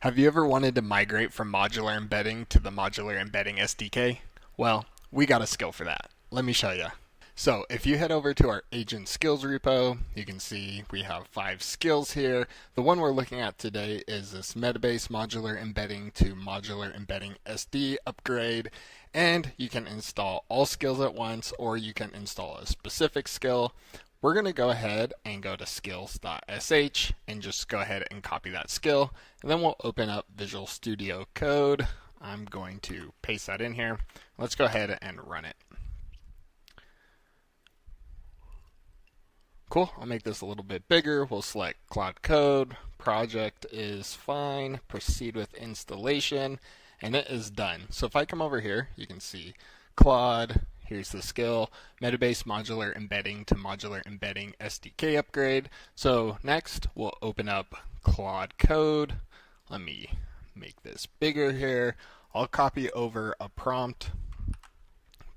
Have you ever wanted to migrate from modular embedding to the modular embedding SDK? Well, we got a skill for that. Let me show you. So if you head over to our agent skills repo, you can see we have 5 skills here. The one we're looking at today is this Metabase modular embedding to modular embedding SD upgrade. And you can install all skills at once, or you can install a specific skill. We're going to go ahead and go to skills.sh and just go ahead and copy that skill. And then we'll open up Visual Studio Code. I'm going to paste that in here. Let's go ahead and run it. Cool, I'll make this a little bit bigger. We'll select Cloud Code. Project is fine. Proceed with installation. And it is done. So if I come over here, you can see Claude. Here's the skill, Metabase modular embedding to modular embedding SDK upgrade. So next, we'll open up Claude Code. Let me make this bigger here. I'll copy over a prompt,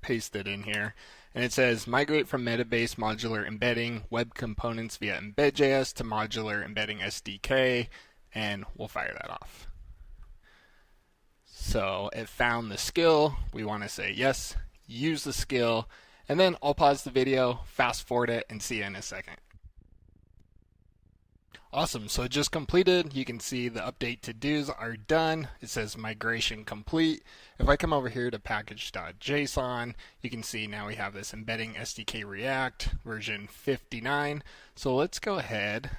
paste it in here, and it says migrate from Metabase modular embedding web components via embed.js to modular embedding SDK, and we'll fire that off. So it found the skill. We want to say yes, use the skill, and then I'll pause the video, fast forward it, and see you in a second. Awesome, so it just completed. You can see the update to-dos are done. It says migration complete. If I come over here to package.json, you can see now we have this embedding SDK React version 59. So let's go ahead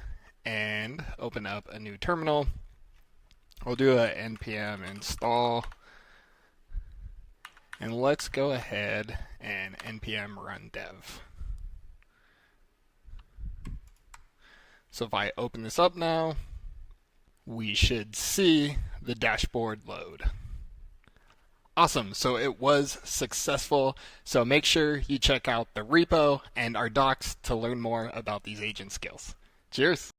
and open up a new terminal. We'll do a npm install. And let's go ahead and npm run dev. So if I open this up now, we should see the dashboard load. Awesome, so it was successful. So make sure you check out the repo and our docs to learn more about these agent skills. Cheers.